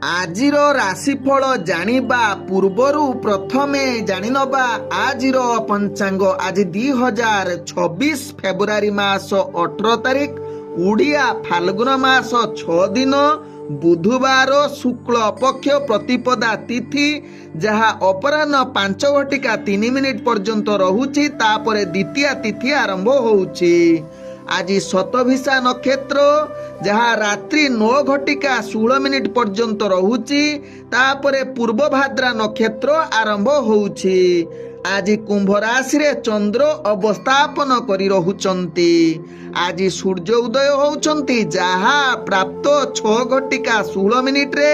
ଆଜିର ରାଶିଫଳ ଜାଣିବା ପୂର୍ବରୁ ପ୍ରଥମେ ଜାଣିନେବା ଆଜିର ପଞ୍ଚାଙ୍ଗ। ଆଜି 2026 ଫେବୃଆରୀ ମାସ 18 ତାରିଖ, ଓଡ଼ିଆ ଫାଲ୍ଗୁନ ମାସ 6 ଦିନ, ବୁଧବାର, ଶୁକ୍ଳ ପକ୍ଷ ପ୍ରତିପଦା ତିଥି, ଯାହା ଅପରାହ୍ନ 5:03 ପର୍ଯ୍ୟନ୍ତ ରହୁଛି। ତାପରେ ଦ୍ୱିତୀୟା ତିଥି ଆରମ୍ଭ ହେଉଛି। ଆଜି ଶତଭିଷା ନକ୍ଷତ୍ର, ଯାହା ରାତ୍ରି 9:16 ପର୍ଯ୍ୟନ୍ତ ରହୁଛି। ତାପରେ ପୂର୍ବଭାଦ୍ରା ନକ୍ଷତ୍ର ଆରମ୍ଭ ହେଉଛି। ଆଜି କୁମ୍ଭ ରାଶିରେ ଚନ୍ଦ୍ର ଅବସ୍ଥାପନ କରି ରହୁଛନ୍ତି। ଆଜି ସୂର୍ଯ୍ୟ ଉଦୟ ହେଉଛନ୍ତି, ଯାହା ପ୍ରାପ୍ତ 6:16।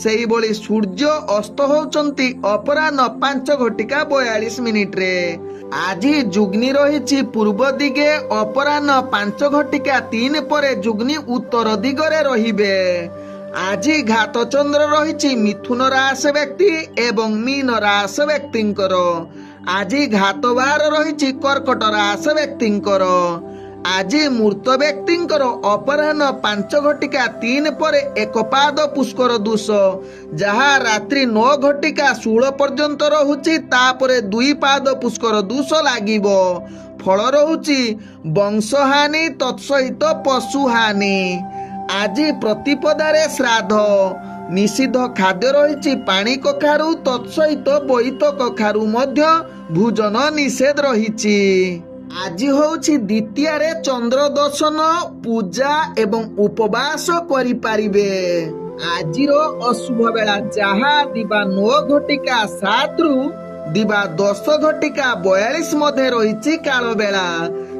ସେହିଭଳି ସୂର୍ଯ୍ୟ ଅସ୍ତ ହେଉଛନ୍ତି ଅପରାହ୍ନ 5:42। ଆଜି ଯୁଗ୍ନି ରହିଛି ପୂର୍ବ ଦିଗେ, ଅପରାହ୍ନ 5:03 ପରେ ଯୁଗ୍ନି ଉତ୍ତର ଦିଗରେ ରହିବେ। ଆଜି ଘାତ ଚନ୍ଦ୍ର ରହିଛି ମିଥୁନ ରାଶି ବ୍ୟକ୍ତି ଏବଂ ମୀନ ରାଶି ବ୍ୟକ୍ତିଙ୍କର। ଆଜି ଘାତ ବାର ରହିଛି କର୍କଟ ରାଶି ବ୍ୟକ୍ତିଙ୍କର। ଆଜି ମୃତ ବ୍ୟକ୍ତିଙ୍କର ଅପରାହ୍ନ 5:03 ପରେ ଏକ ପାଦ ପୁଷ୍କର ଦୋଷ, ଯାହା ରାତ୍ରି 9:16 ପର୍ଯ୍ୟନ୍ତ ରହୁଛି। ତାପରେ 2 ପାଦ ପୁଷ୍କର ଦୋଷ ଲାଗିବ। ଫଳ ରହୁଛି ବଂଶହାନି ତତ୍ସହିତ ପଶୁହାନି। ଆଜି ପ୍ରତିପଦାରେ ଶ୍ରାଦ୍ଧ। ନିଷିଦ୍ଧ ଖାଦ୍ୟ ରହିଛି ପାଣି କଖାରୁ ତତ୍ସହିତ ବୋଇତ କଖାରୁ ମଧ୍ୟ ଭୋଜନ ନିଷେଧ ରହିଛି। ଆଜି ହେଉଛି ଦ୍ୱିତୀୟାରେ ଚନ୍ଦ୍ର ଦର୍ଶନ, ପୂଜା ଏବଂ ଉପବାସ କରିପାରିବେ। ଆଜିର ଅଶୁଭ ବେଳା, ଯାହା ଦିବା 9:07 ଦିବା 10:42 ମଧ୍ୟ ରହିଛି କାଳ ବେଳା।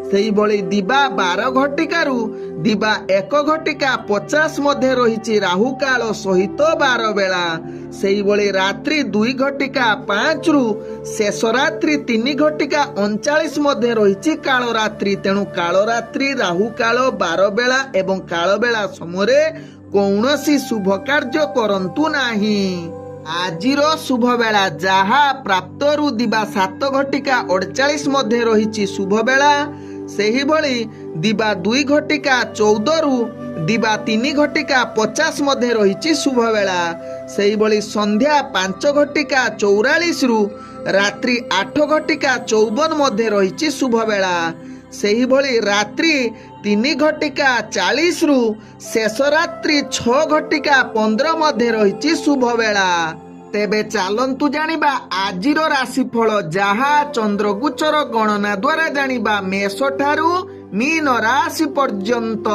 ସେହିଭଳି ଦିବା 12 ଦିବା 1:50 ମଧ୍ୟ ରହିଛି ରାହୁ କାଳ ସହିତ 12 ବେଳା। ସେହିଭଳି ରାତ୍ରି 2:05 ଶେଷ ରାତ୍ରି 3:39 ମଧ୍ୟ ରହିଛି କାଳ ରାତ୍ରି। ତେଣୁ କାଳ ରାତ୍ରି, ରାହୁ କାଳ, 12 ବେଳା ଏବଂ କାଳ ବେଳା ସମୟରେ କୌଣସି ଶୁଭ କାର୍ଯ୍ୟ କରନ୍ତୁ ନାହିଁ। ଆଜିର ଶୁଭ ବେଳା, ଯାହା ପ୍ରାପ୍ତରୁ ଦିବା 7:48 ମଧ୍ୟ ରହିଛି ଶୁଭ ବେଳା। ସେହିଭଳି ଦିବା 2:14 ଦିବା 3:50 ମଧ୍ୟ ରହିଛି ଶୁଭ ବେଳା। ସେହିଭଳି ସନ୍ଧ୍ୟା 5:44 ରାତ୍ରି 8:54 ମଧ୍ୟ ରହିଛି ଶୁଭ ବେଳା। ସେହିଭଳି ରାତ୍ରି 3:40 ଶେଷ ରାତ୍ରି 6:15 ମଧ୍ୟ ରହିଛି ଶୁଭ ବେଳା। ତେବେ ଚାଲନ୍ତୁ ଜାଣିବା ଆଜିର ରାଶିଫଳ, ଯାହା ଚନ୍ଦ୍ରଗୋଚର ଗଣନା ଦ୍ୱାରା ଜାଣିବା। ମେଷ ଠାରୁ ମୀନ ରାଶି ପର୍ଯ୍ୟନ୍ତ।